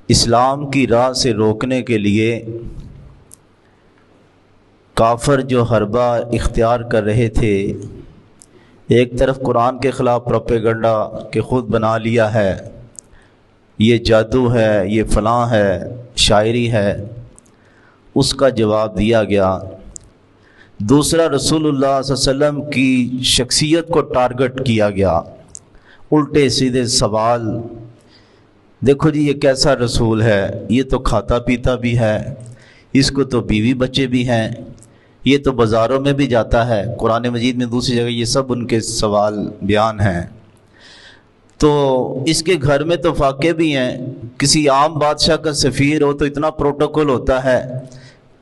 اسلام کی راہ سے روکنے کے لیے کافر جو حربہ اختیار کر رہے تھے، ایک طرف قرآن کے خلاف پروپیگنڈا کہ خود بنا لیا ہے، یہ جادو ہے، یہ فلاں ہے، شاعری ہے، اس کا جواب دیا گیا۔ دوسرا، رسول اللہ صلی اللہ علیہ وسلم کی شخصیت کو ٹارگٹ کیا گیا، الٹے سیدھے سوال، دیکھو جی یہ کیسا رسول ہے، یہ تو کھاتا پیتا بھی ہے، اس کو تو بیوی بچے بھی ہیں، یہ تو بازاروں میں بھی جاتا ہے۔ قرآن مجید میں دوسری جگہ یہ سب ان کے سوال بیان ہیں۔ تو اس کے گھر میں تو فاقے بھی ہیں، کسی عام بادشاہ کا سفیر ہو تو اتنا پروٹوکول ہوتا ہے،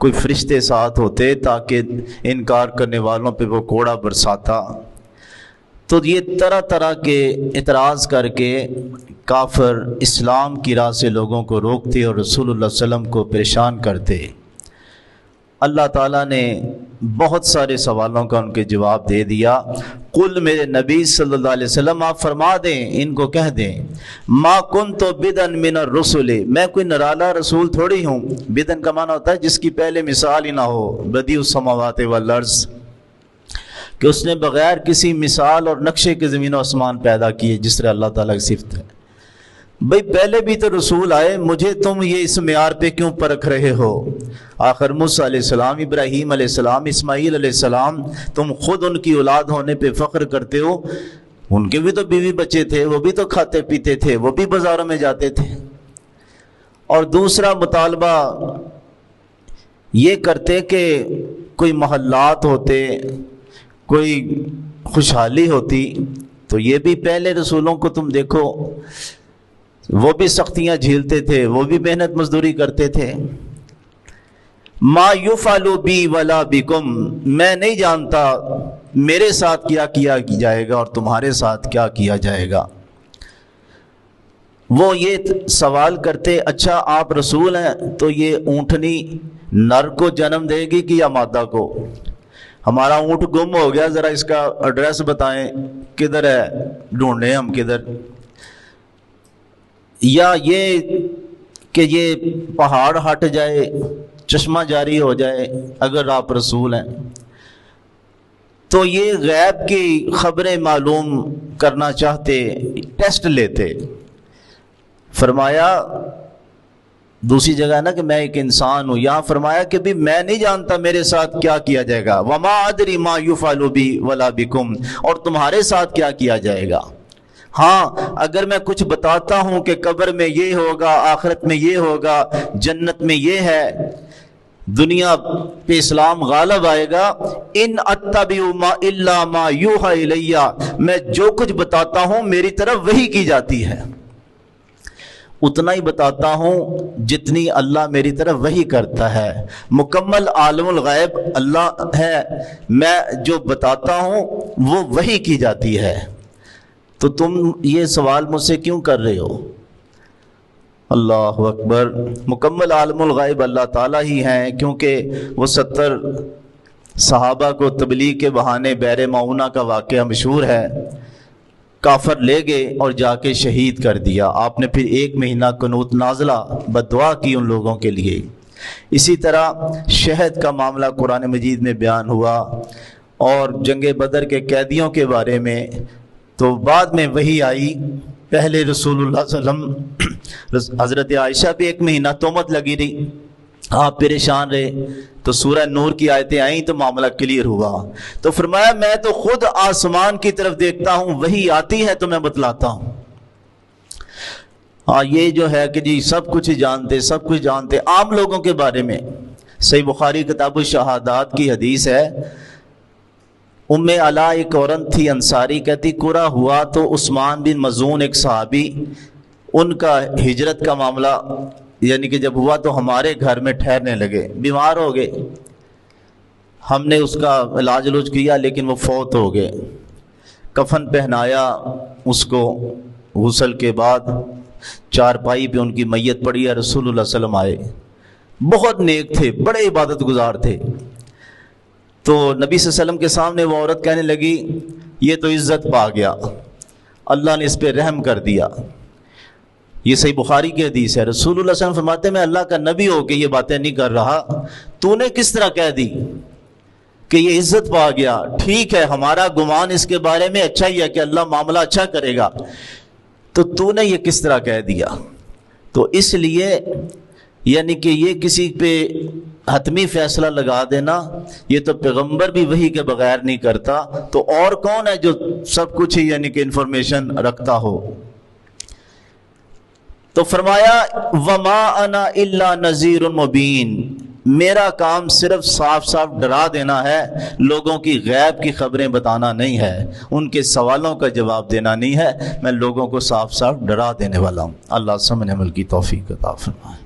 کوئی فرشتے ساتھ ہوتے تاکہ انکار کرنے والوں پہ وہ کوڑا برساتا۔ تو یہ طرح طرح کے اعتراض کر کے کافر اسلام کی راہ سے لوگوں کو روکتے اور رسول اللہ صلی اللہ علیہ وسلم کو پریشان کرتے۔ اللہ تعالیٰ نے بہت سارے سوالوں کا ان کے جواب دے دیا۔ قل، میرے نبی صلی اللہ علیہ وسلم آپ فرما دیں، ان کو کہہ دیں، ما کنت بدعا من الرسل، میں کوئی نرالا رسول تھوڑی ہوں۔ بدعا کا معنی ہوتا ہے جس کی پہلے مثال ہی نہ ہو، بدیع السماوات والارض، کہ اس نے بغیر کسی مثال اور نقشے کے زمین و آسمان پیدا کیے، جس طرح اللہ تعالیٰ کی صفت ہے۔ بھئی پہلے بھی تو رسول آئے، مجھے تم یہ اس معیار پہ کیوں پرکھ رہے ہو؟ آخر موسیٰ علیہ السلام، ابراہیم علیہ السلام، اسماعیل علیہ السلام، تم خود ان کی اولاد ہونے پہ فخر کرتے ہو، ان کے بھی تو بیوی بچے تھے، وہ بھی تو کھاتے پیتے تھے، وہ بھی بازاروں میں جاتے تھے۔ اور دوسرا مطالبہ یہ کرتے کہ کوئی محلات ہوتے، کوئی خوشحالی ہوتی، تو یہ بھی پہلے رسولوں کو تم دیکھو، وہ بھی سختیاں جھیلتے تھے، وہ بھی محنت مزدوری کرتے تھے۔ ما یفعل بی ولا بکم، میں نہیں جانتا میرے ساتھ کیا کیا جائے گا اور تمہارے ساتھ کیا کیا جائے گا۔ وہ یہ سوال کرتے، اچھا آپ رسول ہیں تو یہ اونٹنی نر کو جنم دے گی کہ یا مادہ کو؟ ہمارا اونٹ گم ہو گیا، ذرا اس کا ایڈریس بتائیں، کدھر ہے، ڈھونڈیں ہم کدھر؟ یا یہ کہ یہ پہاڑ ہٹ جائے، چشمہ جاری ہو جائے اگر آپ رسول ہیں؟ تو یہ غیب کی خبریں معلوم کرنا چاہتے، ٹیسٹ لیتے۔ فرمایا دوسری جگہ نا کہ میں ایک انسان ہوں، یہاں فرمایا کہ بھی میں نہیں جانتا میرے ساتھ کیا کیا جائے گا، وما ادری ما یفعل بی ولا بکم، اور تمہارے ساتھ کیا کیا جائے گا۔ ہاں اگر میں کچھ بتاتا ہوں کہ قبر میں یہ ہوگا، آخرت میں یہ ہوگا، جنت میں یہ ہے، دنیا پہ اسلام غالب آئے گا، ان اتبع ما الا ما یوحى الی، میں جو کچھ بتاتا ہوں میری طرف وحی کی جاتی ہے، اتنا ہی بتاتا ہوں جتنی اللہ میری طرف وحی کرتا ہے۔ مکمل عالم الغیب اللہ ہے، میں جو بتاتا ہوں وہ وحی کی جاتی ہے۔ تو تم یہ سوال مجھ سے کیوں کر رہے ہو؟ اللہ اکبر۔ مکمل عالم الغیب اللہ تعالیٰ ہی ہیں، کیونکہ وہ 70 صحابہ کو تبلیغ کے بہانے بحر معونہ کا واقعہ مشہور ہے، کافر لے گئے اور جا کے شہید کر دیا۔ آپ نے پھر 1 مہینہ قنوت نازلہ بد دعا کی ان لوگوں کے لیے۔ اسی طرح شہد کا معاملہ قرآن مجید میں بیان ہوا، اور جنگ بدر کے قیدیوں کے بارے میں تو بعد میں وحی آئی۔ پہلے رسول اللہ صلی اللہ علیہ وسلم، حضرت عائشہ پہ 1 مہینہ تہمت لگی رہی، آپ پریشان رہے، تو سورہ نور کی آیتیں آئیں تو معاملہ کلیئر ہوا۔ تو فرمایا میں تو خود آسمان کی طرف دیکھتا ہوں، وحی آتی ہے تو میں بتلاتا ہوں۔ یہ جو ہے کہ جی سب کچھ جانتے عام لوگوں کے بارے میں، صحیح بخاری کتاب الشہادات کی حدیث ہے، ام علا ایک عورت تھی انصاری، کہتی قرہ ہوا تو عثمان بن مظعون ایک صحابی، ان کا ہجرت کا معاملہ یعنی کہ جب ہوا تو ہمارے گھر میں ٹھہرنے لگے، بیمار ہو گئے، ہم نے اس کا علاج کیا لیکن وہ فوت ہو گئے۔ کفن پہنایا اس کو، غسل کے بعد چارپائی پہ ان کی میت پڑی ہے، رسول اللہ صلی اللہ علیہ وسلم آئے، بہت نیک تھے، بڑے عبادت گزار تھے۔ تو نبی صلی اللہ علیہ وسلم کے سامنے وہ عورت کہنے لگی یہ تو عزت پا گیا، اللہ نے اس پہ رحم کر دیا، یہ صحیح بخاری کی حدیث ہے، رسول اللہ صلی اللہ علیہ وسلم فرماتے ہیں میں اللہ کا نبی ہو کے یہ باتیں نہیں کر رہا، تو نے کس طرح کہہ دی کہ یہ عزت پا گیا؟ ٹھیک ہے ہمارا گمان اس کے بارے میں اچھا ہی ہے کہ اللہ معاملہ اچھا کرے گا، تو نے یہ کس طرح کہہ دیا؟ تو اس لیے یعنی کہ یہ کسی پہ حتمی فیصلہ لگا دینا یہ تو پیغمبر بھی وحی کے بغیر نہیں کرتا، تو اور کون ہے جو سب کچھ ہی یعنی کہ انفارمیشن رکھتا ہو؟ تو فرمایا وما انا الا نذیر مبین، میرا کام صرف صاف صاف ڈرا دینا ہے، لوگوں کی غیب کی خبریں بتانا نہیں ہے، ان کے سوالوں کا جواب دینا نہیں ہے، میں لوگوں کو صاف صاف ڈرا دینے والا ہوں۔ اللہ سمجھنے عمل کی توفیق عطا فرمائے۔